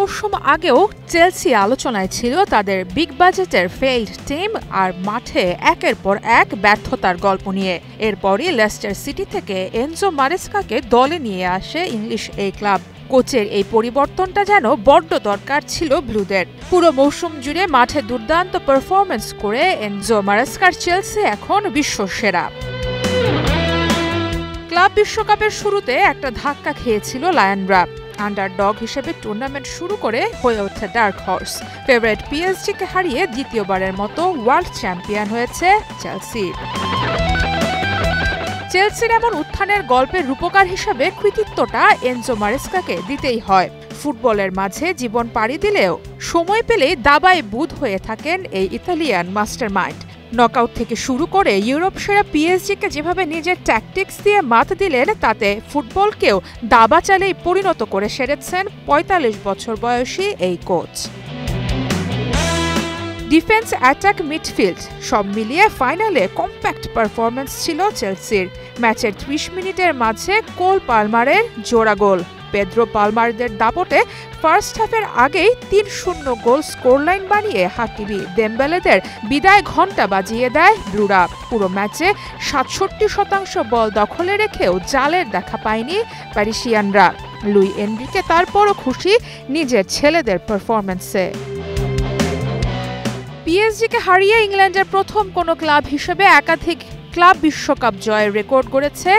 মৌসুম আগেও চেলসি আলোচনায় ছিল তাদের বিগ বাজেটের ফেইল্ড টিম আর মাঠে একের পর এক ব্যর্থতার গল্প নিয়ে। এরপরই লেস্টার সিটি থেকে এনজো মারেস্কাকে দলে নিয়ে আসে ইংলিশ এই ক্লাব। কোচের এই পরিবর্তনটা যেন বড্ড দরকার ছিল ব্লুদের। পুরো মৌসুম জুড়ে মাঠে দুর্দান্ত পারফরম্যান্স করে এনজো মারেস্কার চেলসি এখন বিশ্বসেরা। ক্লাব বিশ্বকাপের শুরুতে একটা ধাক্কা খেয়েছিল লায়নরা। আন্ডারডগ হিসেবে টুর্নামেন্ট শুরু করে হয়ে ওঠে ডার্ক হর্স। ফেভারিট পিএসজিকে হারিয়ে দ্বিতীয়বারের মতো ওয়ার্ল্ড চ্যাম্পিয়ন হয়েছে চেলসি। চেলসির এমন উত্থানের গল্পের রূপকার হিসেবে কৃতিত্বটা এনজো মারেস্কাকে দিতেই হয়। ফুটবলের মাঝে জীবন পাড়ি দিলেও সময় পেলেই দাবায় বুঁদ হয়ে থাকেন এই ইতালিয়ান মাস্টারমাইন্ড। নকআউট থেকে শুরু করে ইউরোপ সেরা পিএসজিকে যেভাবে নিজের ট্যাকটিক্স দিয়ে মাত দিলেন, তাতে ফুটবলকেও দাবা চালেই পরিণত করে সেরেছেন ৪৫ বছর বয়সী এই কোচ। ডিফেন্স, অ্যাটাক, মিডফিল্ড সব মিলিয়ে ফাইনালে কম্প্যাক্ট পারফরম্যান্স ছিল চেলসির। ম্যাচের ৩০ মিনিটের মাঝে কোল পালমারের জোড়া গোল, পেদ্রো পালমারদের দাপটে ফার্স্ট হাফের আগেই ৩-০ গোল স্কোরলাইন বানিয়ে হাকিমি দেমবেলেদের বিদায় ঘণ্টা বাজিয়ে দেয় ব্লুরা। পুরো ম্যাচে ৬৭% বল দখলে রেখেও জালের দেখা পায়নি প্যারিসিয়ানরা। লুই এনরিকে তারপরও খুশি নিজের ছেলেদের পারফরম্যান্সে। পিএসজিকে হারিয়ে ইংল্যান্ডের প্রথম কোনো ক্লাব হিসেবে একাধিক ক্লাব বিশ্বকাপ জয়ের রেকর্ড গড়েছে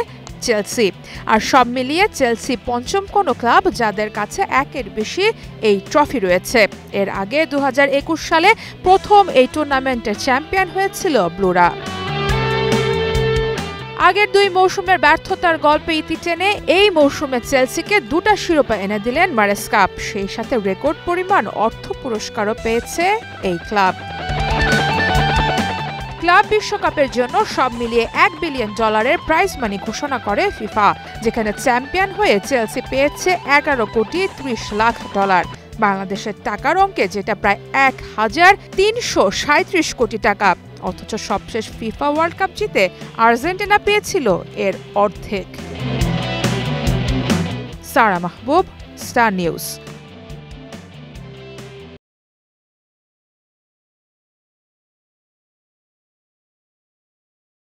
চেলসি। আর সব মিলিয়ে চেলসি পঞ্চম কোনো ক্লাব যাদের কাছে একের বেশি এই ট্রফি রয়েছে। এর আগে ২০২১ সালে প্রথম এই টুর্নামেন্টের চ্যাম্পিয়ন হয়েছিল ব্লুরা। আগের ২ মৌসুমের ব্যর্থতার গল্পে ইতি টেনে এই মৌসুমে চেলসিকে ২টা শিরোপা এনে দিলেন মারেস্কা। সেই সাথে রেকর্ড পরিমাণ অর্থ পুরস্কারও পেয়েছে এই ক্লাব। ক্লাব বিশ্বকাপের জন্য সব মিলিয়ে $১ বিলিয়ন প্রাইজ মানি ঘোষণা করে ফিফা, যেখানে চ্যাম্পিয়ন হয়ে চেলসি পেয়েছে $১১,৩০,০০,০০০। বাংলাদেশের টাকার অঙ্কে যেটা প্রায় ১,৩৩৭ কোটি টাকা। অথচ সবশেষ ফিফা ওয়ার্ল্ড কাপ জিতে আর্জেন্টিনা পেয়েছিল এর অর্ধেক। সারা মাহবুব, স্টার নিউজ।